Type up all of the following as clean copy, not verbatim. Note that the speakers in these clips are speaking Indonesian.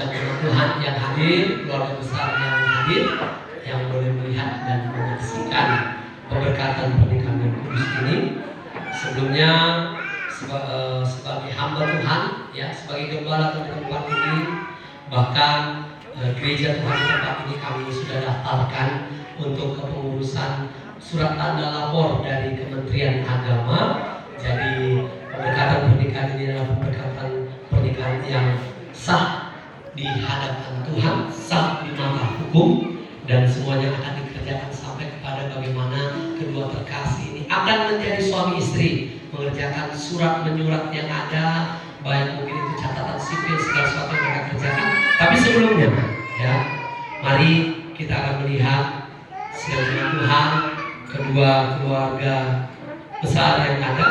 jemaat Tuhan yang hadir, keluarga besar yang hadir, yang boleh melihat dan menyaksikan pemberkatan pernikahan yang kudus ini. Sebelumnya sebagai hamba Tuhan, ya, sebagai gembala di tempat ini, bahkan gereja Tuhan di tempat ini kami sudah daftarkan untuk kepengurusan surat tanda lapor dari Kementerian Agama. Jadi pemberkatan pernikahan ini adalah pemberkatan pernikahan yang sah di hadapan Tuhan, sah di mata hukum, dan semuanya akan dikerjakan sampai kepada bagaimana kedua terkasih ini akan menjadi suami istri, mengerjakan surat menyurat yang ada, baik mungkin itu catatan sipil, segala sesuatu yang mereka kerjakan. Tapi sebelumnya, ya, mari kita akan melihat segala Tuhan kedua keluarga besar yang ada.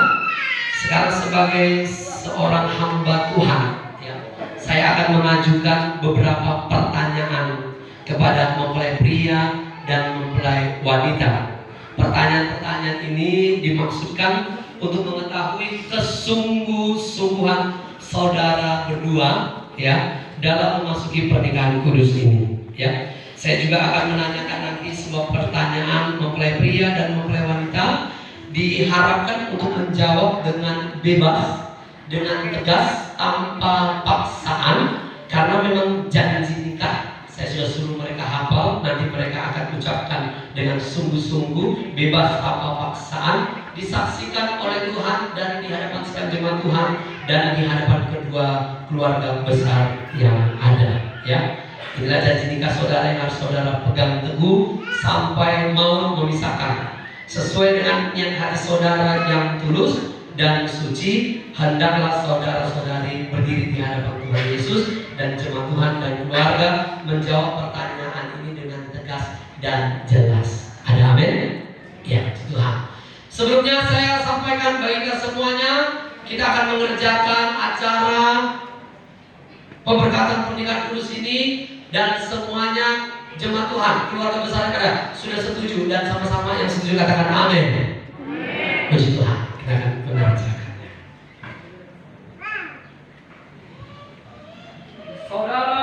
Sekarang sebagai seorang hamba Tuhan, ya, saya akan mengajukan beberapa pertanyaan kepada mempelai pria dan mempelai wanita. Pertanyaan-pertanyaan ini dimaksudkan untuk mengetahui kesungguh-sungguhan saudara berdua, ya, dalam memasuki pernikahan kudus ini, ya. Saya juga akan menanyakan nanti sebuah pertanyaan mempelai pria dan mempelai wanita, diharapkan untuk menjawab dengan bebas, dengan tegas, tanpa paksaan, karena memang janji nikah saya sudah suruh mereka hafal, nanti mereka akan ucapkan dengan sungguh-sungguh, bebas tanpa paksaan, disaksikan oleh Tuhan dan di hadapan sekalian jemaat Tuhan dan di hadapan kedua keluarga besar yang ada, ya. Inilah janji nikah saudara yang harus saudara pegang teguh sampai mau memisahkan. Sesuai dengan niat hati saudara yang tulus dan suci, hendaklah saudara-saudari berdiri di hadapan Tuhan Yesus dan jemaat Tuhan dan keluarga menjawab pertanyaan ini dengan tegas dan jelas. Ada amin? Ya, Tuhan. Sebelumnya saya sampaikan bagi kita semuanya, kita akan mengerjakan acara pemberkatan pernikahan kudus ini, dan semuanya jemaat Tuhan, keluarga besar yang ada sudah setuju, dan sama-sama yang setuju katakan amin. Puji Tuhan, kita akan mengerjakannya. Saudara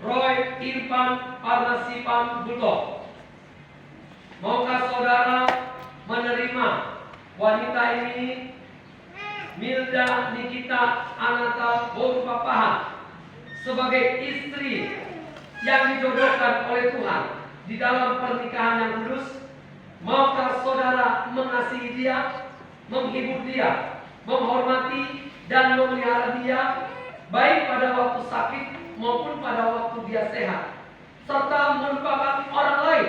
Roy Irfan Parnasipan Buto, maukah saudara menerima wanita ini, Milda Nikita Ananta Borupapahan, sebagai istri yang dijodohkan oleh Tuhan di dalam pernikahan yang kudus? Maukah saudara mengasihi dia, menghibur dia, menghormati dan memelihara dia, baik pada waktu sakit maupun pada waktu dia sehat, serta melupakan orang lain,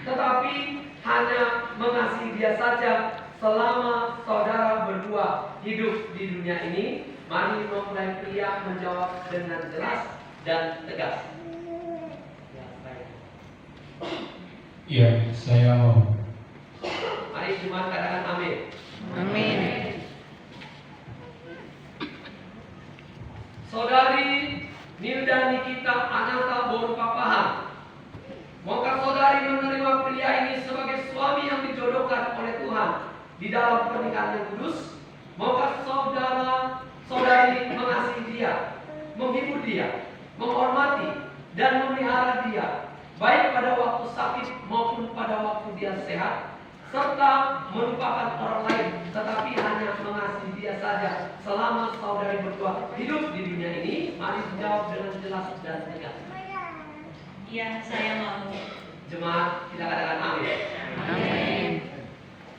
tetapi hanya mengasihi dia saja selama saudara berdua hidup di dunia ini? Mari mempelai pria menjawab dengan jelas dan tegas. Ya, saya mau. Mari jemaat katakan amin. Amin. Saudari Milda Nikita Ananta Borupapahan, maukah saudari menerima pria ini sebagai suami yang dijodohkan oleh Tuhan di dalam pernikahan yang kudus? Maukah saudari mengasihi dia, menghibur dia, menghormati dan memelihara dia, baik pada waktu sakit maupun pada waktu dia sehat, serta melupakan orang lain, tetapi hanya mengasihi dia saja selama saudari berdua hidup di dunia ini? Mari menjawab dengan jelas dan tegas. Iya, saya mau. Jemaat, kita katakan amin. Amin.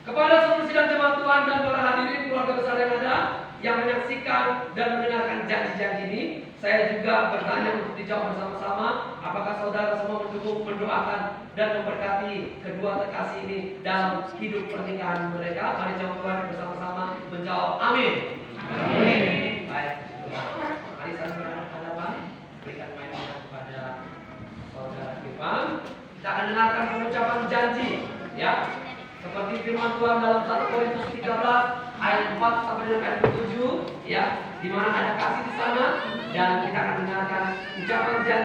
Kepada seluruh sidang jemaat Tuhan dan para hadirin keluarga besar yang ada yang menyaksikan dan mendengarkan janji-janji ini, saya juga bertanya untuk dijawab bersama-sama. Apakah saudara semua mendukung, mendoakan dan memberkati kedua terkasih ini dalam hidup pernikahan mereka? Mari jawab Tuhan bersama-sama menjawab amin. Amin. Baik, mari saling berhadapan, berikan mainan kepada saudara Irfan. Kita akan dengarkan pengucapan janji, ya. Seperti firman Tuhan dalam 1 Korintus 13 ayat 4 sampai dengan ayat 7, ya, di mana ada kasih di sana, dan kita akan dengarkan ucapan janji.